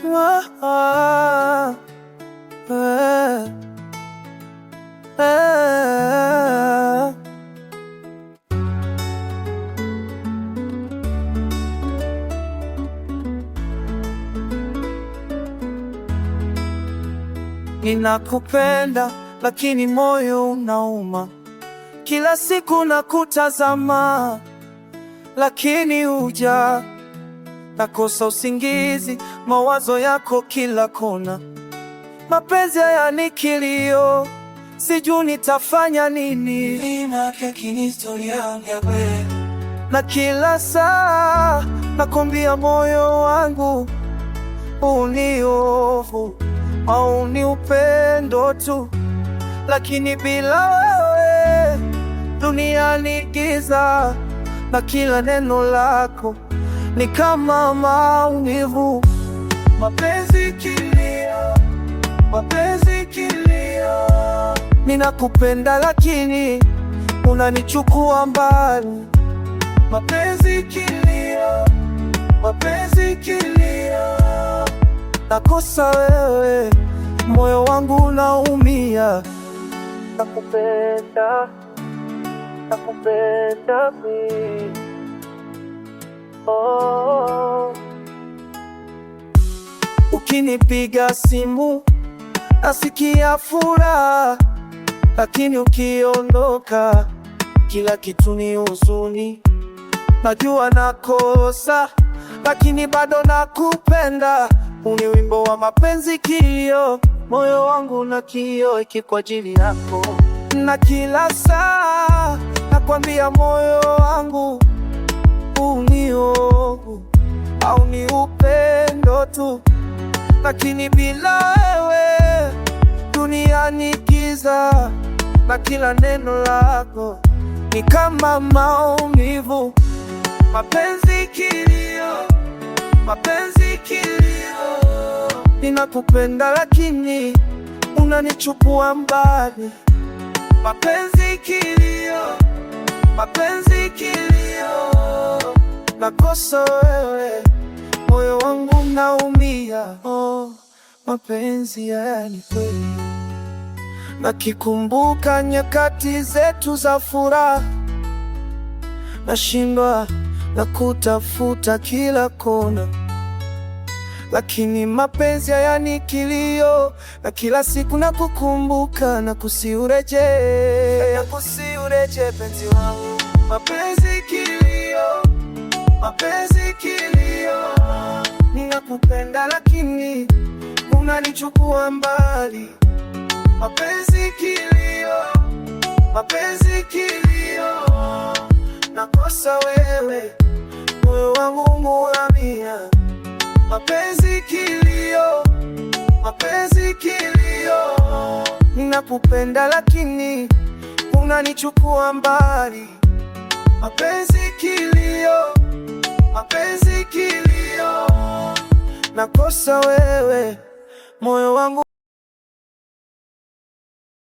ah, ah, ah, ah. Ninakupenda lakini moyo unauma, kila siku nakutazama lakini huja, nakosa usingizi, mawazo yako kila kona. Mapenzi haya ni kilio, sijui nitafanya nini. Na kila saa nakwambia moyo wangu uniovu, au ni upendo tu, lakini bila wewe dunia ni giza, na kila neno lako ni kama maumivu. Mapenzi kilio, mapenzi kilio, ninakupenda lakini unanichukua mbali. Mapenzi kilio, mapenzi kilio, nakosa wewe, moyo wangu unaumia. Nakupenda, nakupenda mimi. Oh. Ukinipiga simu nasikia furaha, lakini ukiondoka kila kitu ni huzuni. Najua nakosa, lakini bado nakupenda. Uni wimbo wa mapenzi kilio, moyo wangu na kio iki kwa ajili yako. Na kila saa nakwambia moyo wangu uniovu, au ni upendo tu, lakini bila wewe dunia ni giza, na kila neno lako ni kama maumivu. Mapenzi kilio, mapenzi kilio, ninakupenda lakini unanichukua mbali. Mapenzi kilio, mapenzi kilio, nakosa wewe, moyo wangu unaumia. Oh, mapenzi haya ni kweli, nakikumbuka nyakati zetu za furaha, nashindwa na kutafuta kila kona, lakini mapenzi haya ni kilio, na kila siku nakukumbuka na kusiureje, na kusiureje penzi wangu. Mapenzi kilio, mapenzi kilio, ninakupenda lakini unanichukua mbali. Mapenzi kilio, mapenzi kilio, nakosa wewe, moyo wangu unaumia. Mapenzi kilio, mapenzi kilio, ninakupenda lakini unanichukua mbali. Mapenzi kilio, mapenzi kilio, nakosa wewe, moyo wangu